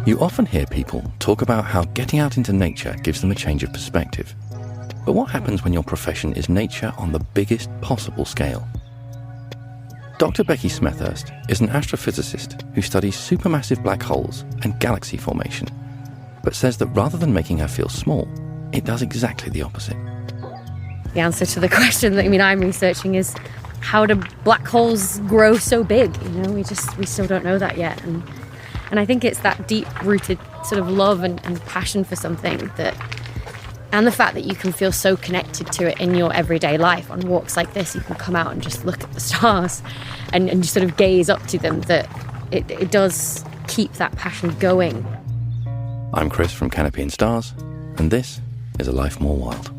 You often hear people talk about how getting out into nature gives them a change of perspective. But what happens when your profession is nature on the biggest possible scale? Dr. Becky Smethurst is an astrophysicist who studies supermassive black holes and galaxy formation, but says that rather than making her feel small, it does exactly the opposite. The answer to the question that I'm researching is, how do black holes grow so big? We still don't know that yet. And I think it's that deep-rooted sort of love and passion for something and the fact that you can feel so connected to it in your everyday life. On walks like this, you can come out and just look at the stars and just sort of gaze up to them, that it does keep that passion going. I'm Chris from Canopy Stars, and this is A Life More Wild.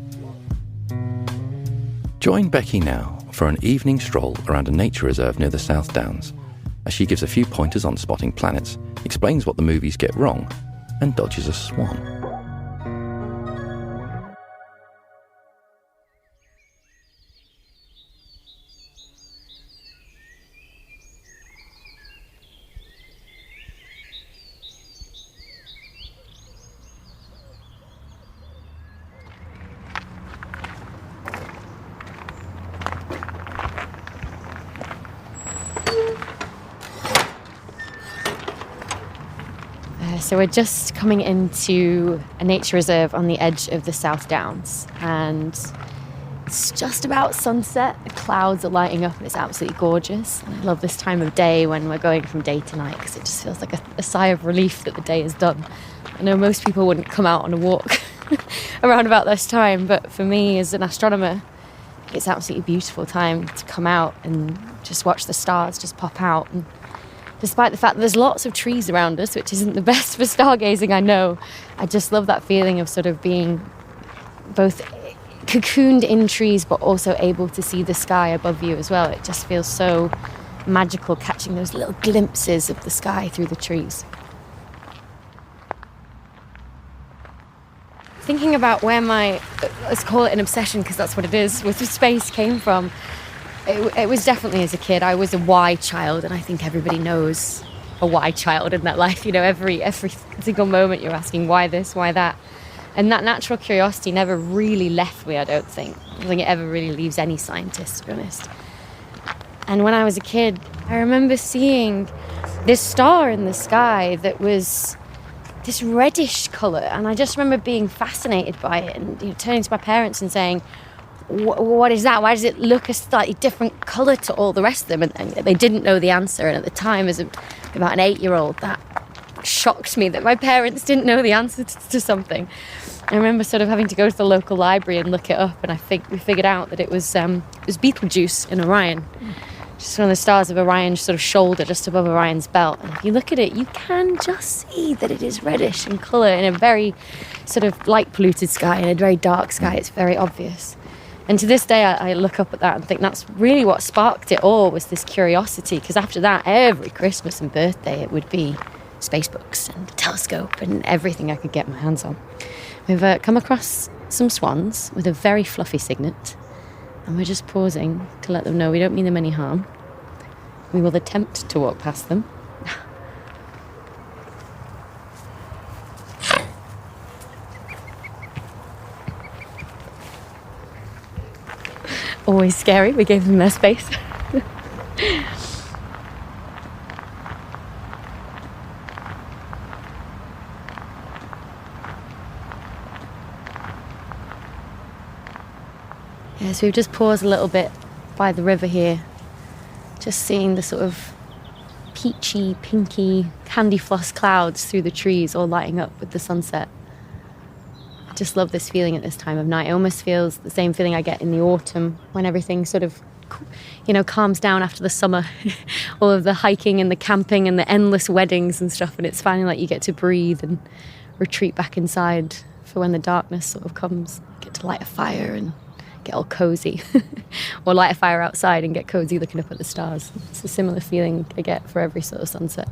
Join Becky now for an evening stroll around a nature reserve near the South Downs, as she gives a few pointers on spotting planets, explains what the movies get wrong, and dodges a swan. So we're just coming into a nature reserve on the edge of the South Downs, and it's just about sunset. The clouds are lighting up and it's absolutely gorgeous. And I love this time of day when we're going from day to night, because it just feels like a sigh of relief that the day is done. I know most people wouldn't come out on a walk around about this time, but for me as an astronomer, it's an absolutely beautiful time to come out and just watch the stars just pop out. And despite the fact that there's lots of trees around us, which isn't the best for stargazing, I know, I just love that feeling of sort of being both cocooned in trees but also able to see the sky above you as well. It just feels so magical, catching those little glimpses of the sky through the trees. Thinking about where my, let's call it an obsession, because that's what it is, with space came from, it was definitely as a kid. I was a why child, and I think everybody knows a why child in that life. Every single moment you're asking why this, why that. And that natural curiosity never really left me, I don't think. I don't think it ever really leaves any scientist, to be honest. And when I was a kid, I remember seeing this star in the sky that was this reddish colour, and I just remember being fascinated by it and turning to my parents and saying, what is that? Why does it look a slightly different colour to all the rest of them? And they didn't know the answer. And at the time, as about an 8-year-old, that shocked me that my parents didn't know the answer to something. I remember sort of having to go to the local library and look it up. And I think we figured out that it was Betelgeuse in Orion. Just one of the stars of Orion's sort of shoulder, just above Orion's belt. And if you look at it, you can just see that it is reddish in colour in a very sort of light polluted sky, in a very dark sky. It's very obvious. And to this day, I look up at that and think that's really what sparked it all, was this curiosity. Because after that, every Christmas and birthday, it would be space books and a telescope and everything I could get my hands on. We've come across some swans with a very fluffy signet, and we're just pausing to let them know we don't mean them any harm. We will attempt to walk past them. Always scary. We gave them their space. Yeah, so we've just paused a little bit by the river here, just seeing the sort of peachy, pinky, candy floss clouds through the trees all lighting up with the sunset. I just love this feeling at this time of night. It almost feels the same feeling I get in the autumn when everything sort of, calms down after the summer. All of the hiking and the camping and the endless weddings and stuff, and it's finally like you get to breathe and retreat back inside for when the darkness sort of comes. You get to light a fire and get all cozy. Or light a fire outside and get cozy looking up at the stars. It's a similar feeling I get for every sort of sunset.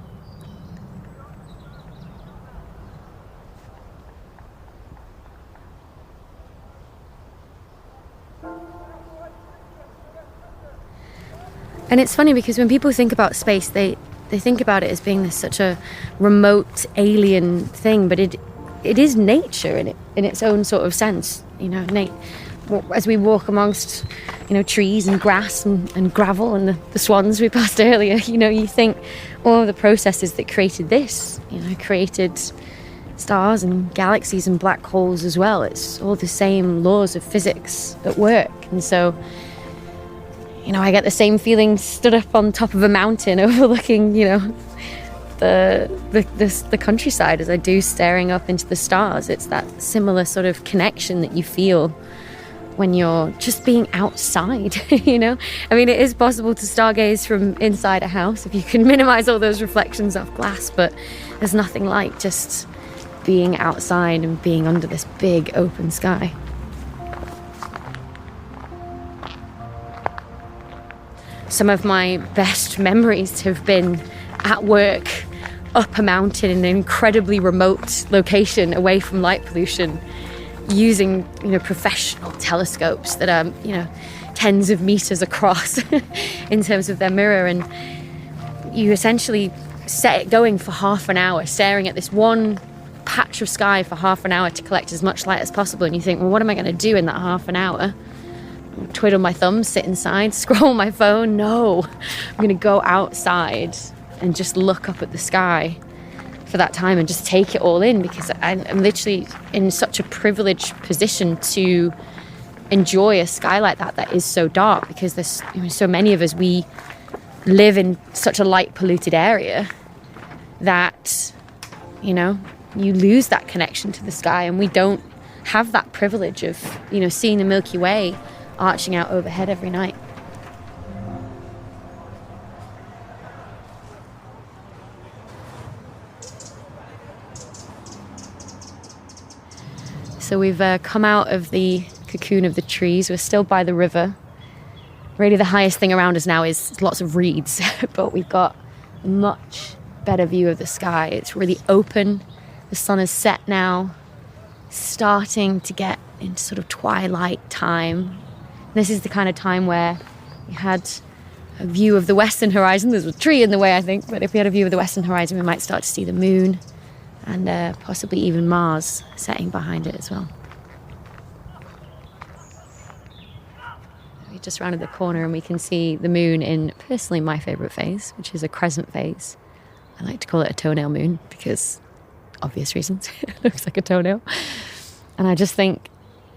And it's funny because when people think about space, they they think about it as being this such a remote alien thing, but it is nature in its own sort of sense. You know, as we walk amongst, you know, trees and grass and gravel and the swans we passed earlier, you know, you think all of the processes that created this, you know, created stars and galaxies and black holes as well. It's all the same laws of physics at work. And so, you know, I get the same feeling stood up on top of a mountain overlooking, you know, the countryside as I do staring up into the stars. It's that similar sort of connection that you feel when you're just being outside, you know? I mean, it is possible to stargaze from inside a house if you can minimize all those reflections off glass, but there's nothing like just being outside and being under this big open sky. Some of my best memories have been at work, up a mountain in an incredibly remote location away from light pollution, using, you know, professional telescopes that are, you know, tens of meters across in terms of their mirror, and you essentially set it going for half an hour, staring at this one patch of sky for half an hour to collect as much light as possible. And you think, well, what am I going to do in that half an hour? Twiddle my thumbs, sit inside, scroll my phone? No, I'm going to go outside and just look up at the sky for that time and just take it all in, because I'm literally in such a privileged position to enjoy a sky like that is so dark, because there's, you know, so many of us, we live in such a light polluted area that, you know, you lose that connection to the sky, and we don't have that privilege of, you know, seeing the Milky Way arching out overhead every night. So we've come out of the cocoon of the trees. We're still by the river. Really the highest thing around us now is lots of reeds, but we've got a much better view of the sky. It's really open. The sun is set now, starting to get into sort of twilight time. This is the kind of time where we had a view of the western horizon. There's a tree in the way, I think, but if we had a view of the western horizon, we might start to see the moon and possibly even Mars setting behind it as well. We just rounded the corner and we can see the moon in, personally, my favourite phase, which is a crescent phase. I like to call it a toenail moon because obvious reasons. It looks like a toenail. And I just think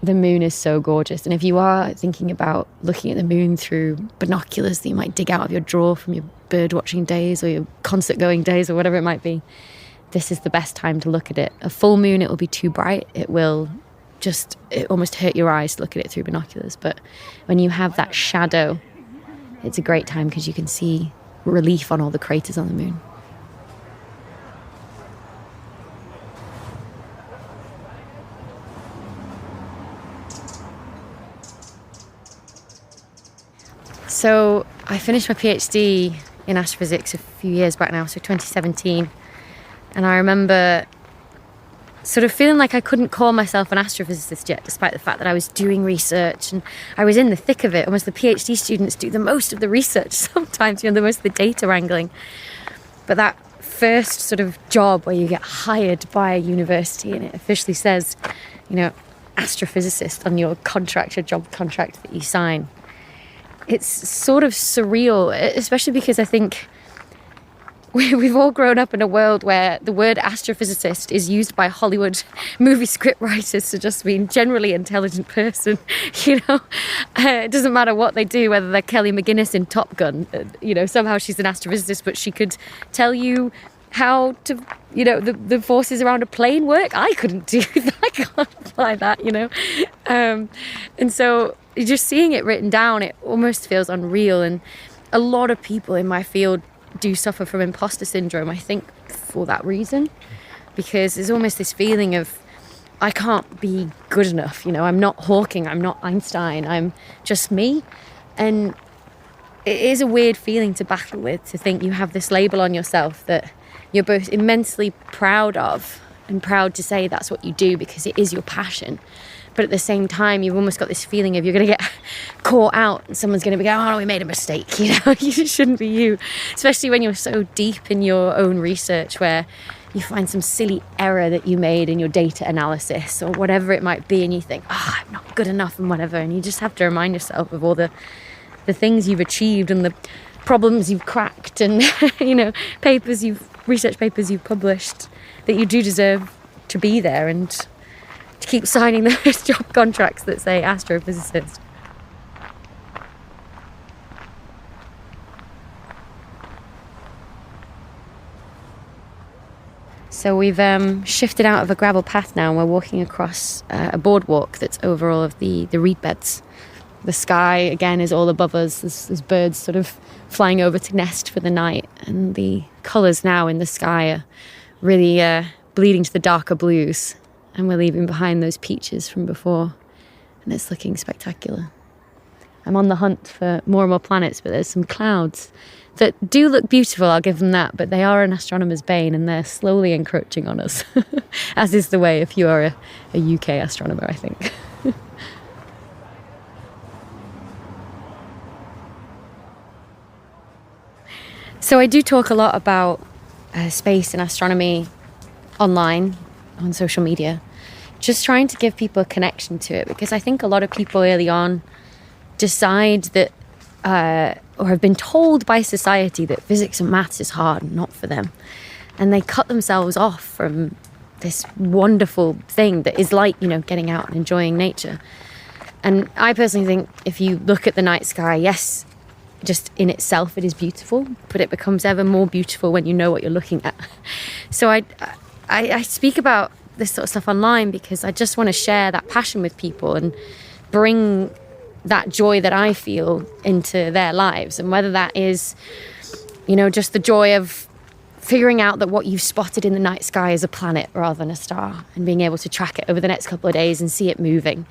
the moon is so gorgeous. And if you are thinking about looking at the moon through binoculars that you might dig out of your drawer from your bird watching days or your concert going days or whatever it might be, this is the best time to look at it. A full moon, it will be too bright. It almost hurt your eyes to look at it through binoculars. But when you have that shadow, it's a great time because you can see relief on all the craters on the moon. So I finished my PhD in astrophysics a few years back now, so 2017. And I remember sort of feeling like I couldn't call myself an astrophysicist yet, despite the fact that I was doing research and I was in the thick of it. Almost the PhD students do the most of the research sometimes, the most of the data wrangling. But that first sort of job where you get hired by a university and it officially says, astrophysicist on your contract, your job contract that you sign, it's sort of surreal, especially because I think we've all grown up in a world where the word astrophysicist is used by Hollywood movie script writers to just mean generally intelligent person. It doesn't matter what they do, whether they're Kelly McGillis in Top Gun, somehow she's an astrophysicist, but she could tell you how to, the forces around a plane work. I couldn't do that. I can't apply that, and so just seeing it written down, it almost feels unreal. And a lot of people in my field do suffer from imposter syndrome, I think, for that reason, because there's almost this feeling of I can't be good enough, I'm not Hawking, I'm not Einstein, I'm just me. And it is a weird feeling to battle with, to think you have this label on yourself that you're both immensely proud of and proud to say that's what you do because it is your passion, But at the same time, you've almost got this feeling of you're going to get caught out and someone's going to be going, oh, we made a mistake. You know, it shouldn't be you. Especially when you're so deep in your own research where you find some silly error that you made in your data analysis or whatever it might be. And you think, I'm not good enough and whatever. And you just have to remind yourself of all the things you've achieved and the problems you've cracked and, you know, research papers you've published, that you do deserve to be there and to keep signing those job contracts that say astrophysicist. So we've shifted out of a gravel path now and we're walking across a boardwalk that's over all of the reed beds. The sky, again, is all above us. There's birds sort of flying over to nest for the night. And the colours now in the sky are really bleeding to the darker blues. And we're leaving behind those peaches from before. And it's looking spectacular. I'm on the hunt for more and more planets, but there's some clouds that do look beautiful, I'll give them that. But they are an astronomer's bane and they're slowly encroaching on us. As is the way if you are a UK astronomer, I think. So I do talk a lot about space and astronomy online, on social media, just trying to give people a connection to it, because I think a lot of people early on decide that or have been told by society that physics and maths is hard and not for them. And they cut themselves off from this wonderful thing that is like, you know, getting out and enjoying nature. And I personally think if you look at the night sky, yes, just in itself it is beautiful, but it becomes ever more beautiful when you know what you're looking at. So I speak about this sort of stuff online because I just want to share that passion with people and bring that joy that I feel into their lives. And whether that is, you know, just the joy of figuring out that what you've spotted in the night sky is a planet rather than a star and being able to track it over the next couple of days and see it moving.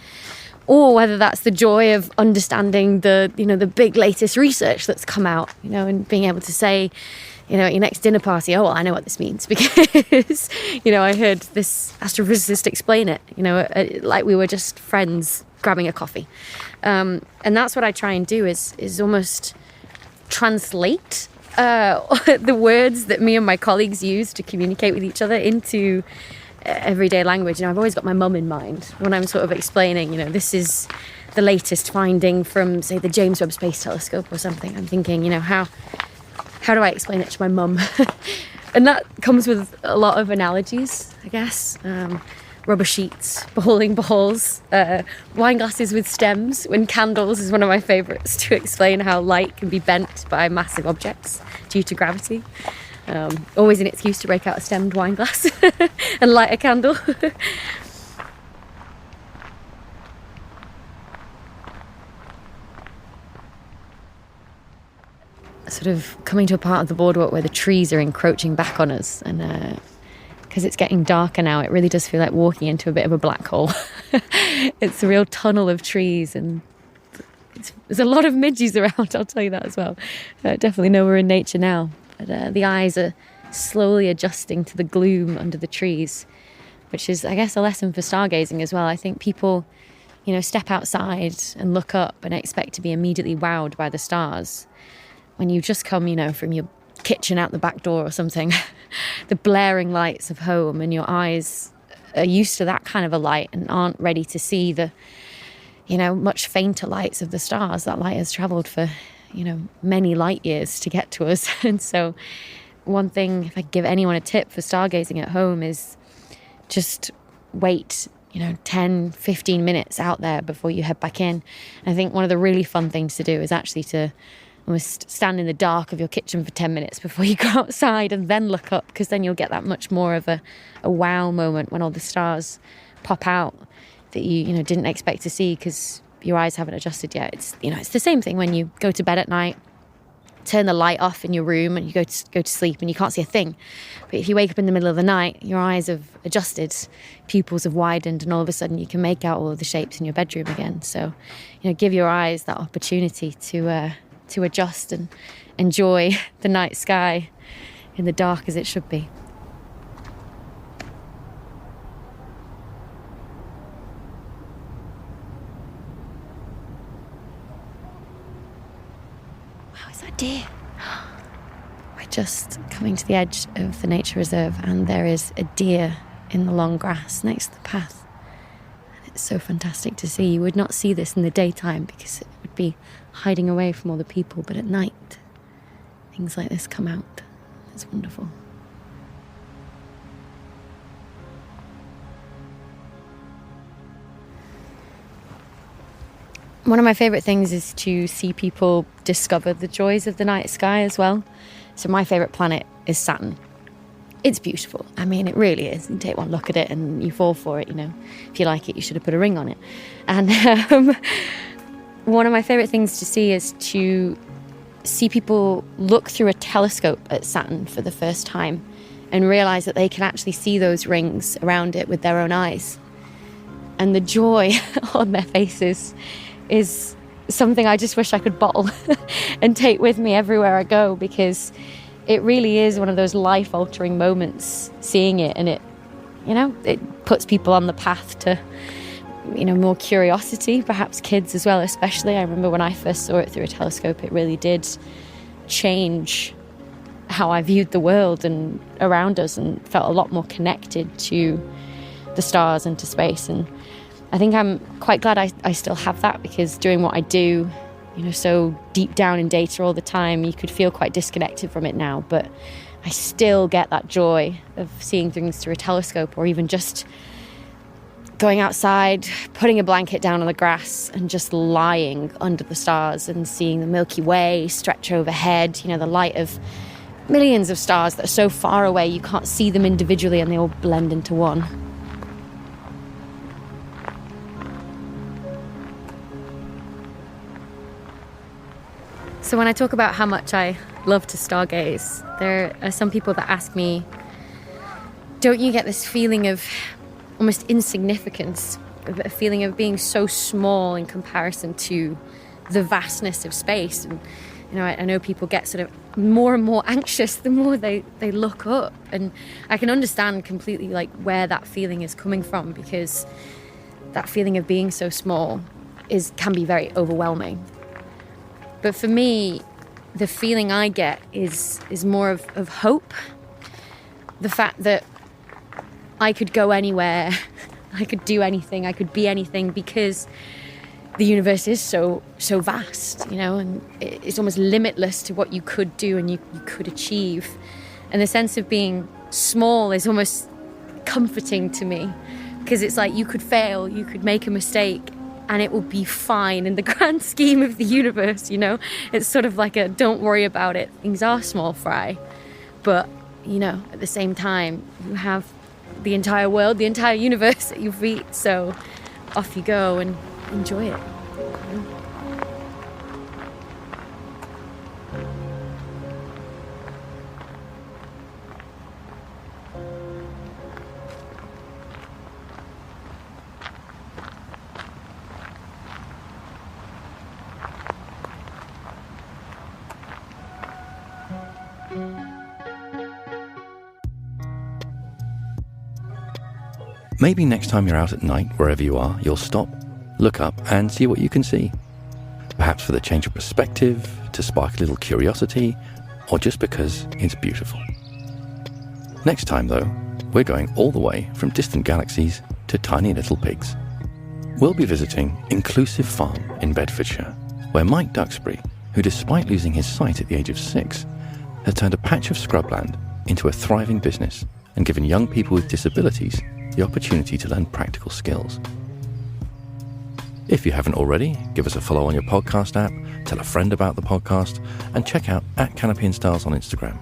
Or whether that's the joy of understanding the big latest research that's come out, you know, and being able to say, you know, at your next dinner party, oh, well, I know what this means because, you know, I heard this astrophysicist explain it, you know, like we were just friends grabbing a coffee. And that's what I try and do is almost translate the words that me and my colleagues use to communicate with each other into everyday language. You know, I've always got my mum in mind when I'm sort of explaining, you know, this is the latest finding from, say, the James Webb Space Telescope or something. I'm thinking, you know, how do I explain it to my mum? And that comes with a lot of analogies, I guess. Rubber sheets, bowling balls, wine glasses with stems, wind candles is one of my favourites to explain how light can be bent by massive objects due to gravity. Always an excuse to break out a stemmed wine glass and light a candle. Sort of coming to a part of the boardwalk where the trees are encroaching back on us, and because it's getting darker now, it really does feel like walking into a bit of a black hole. It's a real tunnel of trees, and there's a lot of midges around, I'll tell you that as well. Definitely know we're in nature now. But the eyes are slowly adjusting to the gloom under the trees, which is, I guess, a lesson for stargazing as well. I think people, you know, step outside and look up and expect to be immediately wowed by the stars. When you just come, you know, from your kitchen out the back door or something, the blaring lights of home, and your eyes are used to that kind of a light and aren't ready to see the, you know, much fainter lights of the stars. That light has travelled for, you know, many light years to get to us. And so one thing, if I give anyone a tip for stargazing at home, is just wait, you know, 10, 15 minutes out there before you head back in. I think one of the really fun things to do is actually to almost stand in the dark of your kitchen for 10 minutes before you go outside and then look up, because then you'll get that much more of a wow moment when all the stars pop out that you know didn't expect to see because your eyes haven't adjusted yet. It's, you know, it's the same thing when you go to bed at night, turn the light off in your room and you go to sleep and you can't see a thing. But if you wake up in the middle of the night, your eyes have adjusted, pupils have widened, and all of a sudden you can make out all of the shapes in your bedroom again. So, you know, give your eyes that opportunity to adjust and enjoy the night sky in the dark as it should be. wow, is that deer? We're just coming to the edge of the nature reserve, and there is a deer in the long grass next to the path. And it's so fantastic to see. You would not see this in the daytime because it would be hiding away from all the people, but at night, things like this come out. It's wonderful. One of my favourite things is to see people discover the joys of the night sky as well. So my favourite planet is Saturn. It's beautiful. I mean, it really is. You take one look at it and you fall for it, you know. If you like it, you should have put a ring on it. And one of my favourite things to see is to see people look through a telescope at Saturn for the first time and realise that they can actually see those rings around it with their own eyes. And the joy on their faces is something I just wish I could bottle and take with me everywhere I go, because it really is one of those life-altering moments, seeing it, and it puts people on the path to, more curiosity, perhaps kids as well, especially. I remember when I first saw it through a telescope, it really did change how I viewed the world and around us, and felt a lot more connected to the stars and to space. And I think I'm quite glad I still have that, because doing what I do, so deep down in data all the time, you could feel quite disconnected from it now, but I still get that joy of seeing things through a telescope, or even just going outside, putting a blanket down on the grass and just lying under the stars and seeing the Milky Way stretch overhead, the light of millions of stars that are so far away you can't see them individually and they all blend into one. So when I talk about how much I love to stargaze, there are some people that ask me, don't you get this feeling of almost insignificance, a feeling of being so small in comparison to the vastness of space? And I know people get sort of more and more anxious the more they look up, and I can understand completely where that feeling is coming from, because that feeling of being so small can be very overwhelming. But for me, the feeling I get is more of hope. The fact that I could go anywhere, I could do anything, I could be anything, because the universe is so vast, and it's almost limitless to what you could do and you could achieve. And the sense of being small is almost comforting to me, because it's like you could fail, you could make a mistake, and it will be fine in the grand scheme of the universe, It's sort of like a don't worry about it. Things are small fry. But, at the same time, you have the entire world, the entire universe at your feet. So off you go and enjoy it. Maybe next time you're out at night, wherever you are, you'll stop, look up and see what you can see. Perhaps for the change of perspective, to spark a little curiosity, or just because it's beautiful. Next time though, we're going all the way from distant galaxies to tiny little pigs. We'll be visiting Inclusive Farm in Bedfordshire, where Mike Duxbury, who despite losing his sight at the age of 6, has turned a patch of scrubland into a thriving business and given young people with disabilities the opportunity to learn practical skills. If you haven't already, give us a follow on your podcast app, tell a friend about the podcast, and check out @Canopy Stars on Instagram.